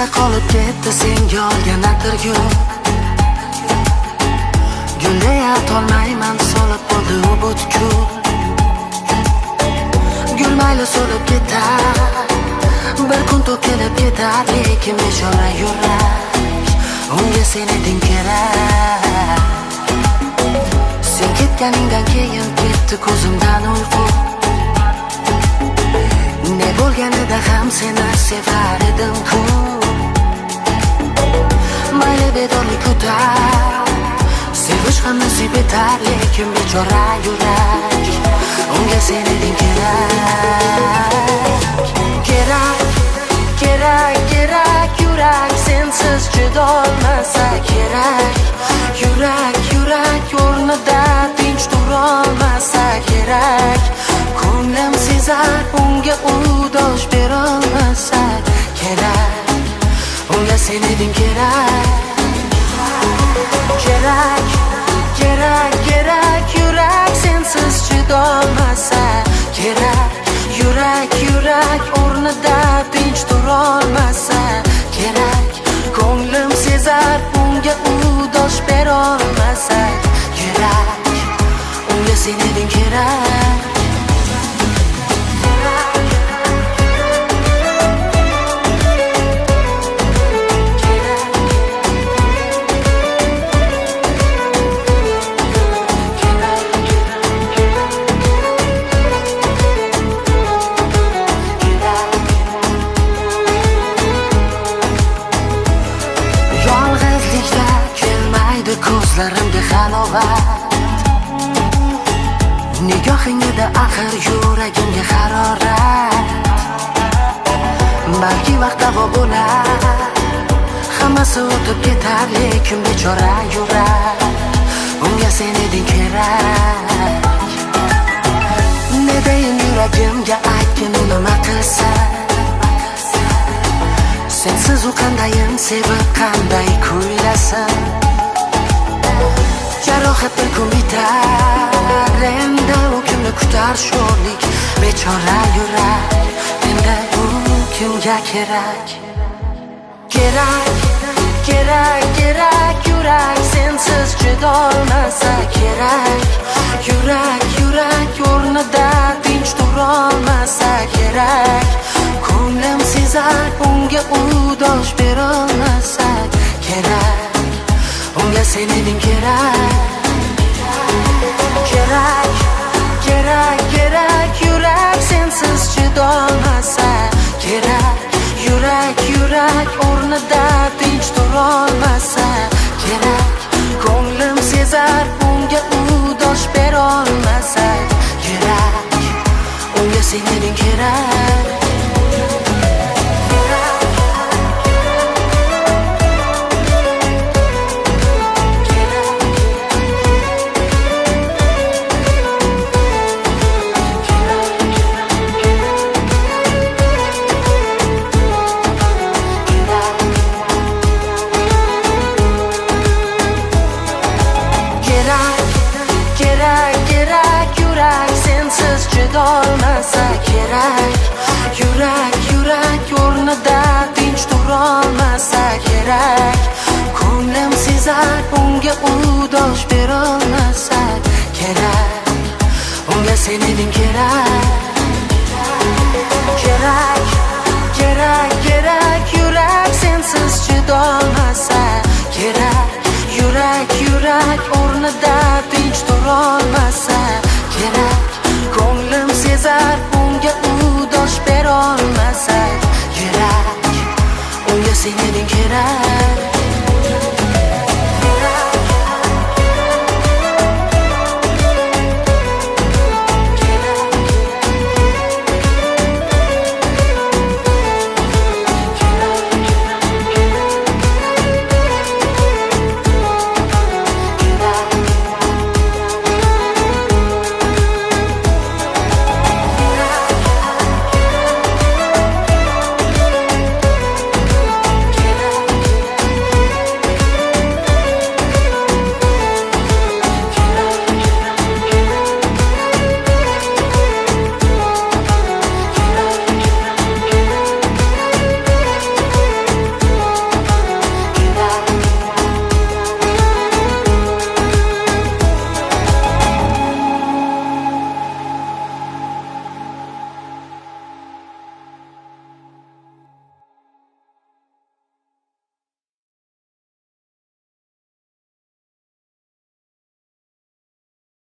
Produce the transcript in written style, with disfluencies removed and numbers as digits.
Yarmida qolib ketdi senga olgan atirgul. Gulga yetolmayman, solib bo'ldi u butkul. Gul mayli so'lib ketar, bir kun to'kilib ketar, lekin bechora yurak unga sen eding kerak. Sen ketganingdan keyin ketdi ko'zimdan uyqu. Ne bo'lganida ham seni sevar edim-ku. Mayli bedorlik kutar, sevish ham nasib etar, lekin bechora yurak unga sen eding kerak. Kerak, kerak, kerak yurak, sensiz chidolmasa kerak. Yurak, yurak o'rnida tinch turolmasa kerak. Ko'nglim sezar, unga u dosh berolmasa kerak. Unga sen eding kerak. Kerak, kerak, kerak yurak, sensiz chidolmasa kerak. Yurak, yurak o'rnida tinch turolmasa kerak. Ko'nglim sezar, unga u dosh berolmasa kerak. Unga sen eding kerak. Ko'zlarimga halovat, nigohingda axir yuragimga harorat. Balki vaqt davo bo'lar, hammasi o'tib ketar, lekin bechora yurak unga sen eding kerak. Ne deyin yuragimga, aytgin u nima qilsa. Sensiz u qandayin sevib, qanday kuylasin. Jarohat bir kun bitar, endi u kunni kutar sho'rlik bechora yurak. Endi u kimga kerak? Kerak, kerak, kerak yurak, sensiz chidolmasa kerak. Yurak, yurak o'rnida tinch turolmasa kerak. Ko'nglim sezar, unga u dosh berolmasa kerak. Unga sen eding kerak. Kerak, kerak, kerak yurak, sensiz chidolmasa kerak. Yurak, yurak o'rnida tinch turolmasa kerak. Ko'nglim sezar, unga u dosh berolmasa kerak. Unga sen eding kerak. Chidolmasa kerak. Yurak, yurak o'rnida tinch turolmasa kerak. Ko'nglim sezar, unga u dosh berolmasa kerak. Unga sen eding kerak. Kerak, kerak, kerak yurak, sensiz chidolmasa kerak. Yurak, yurak o'rnida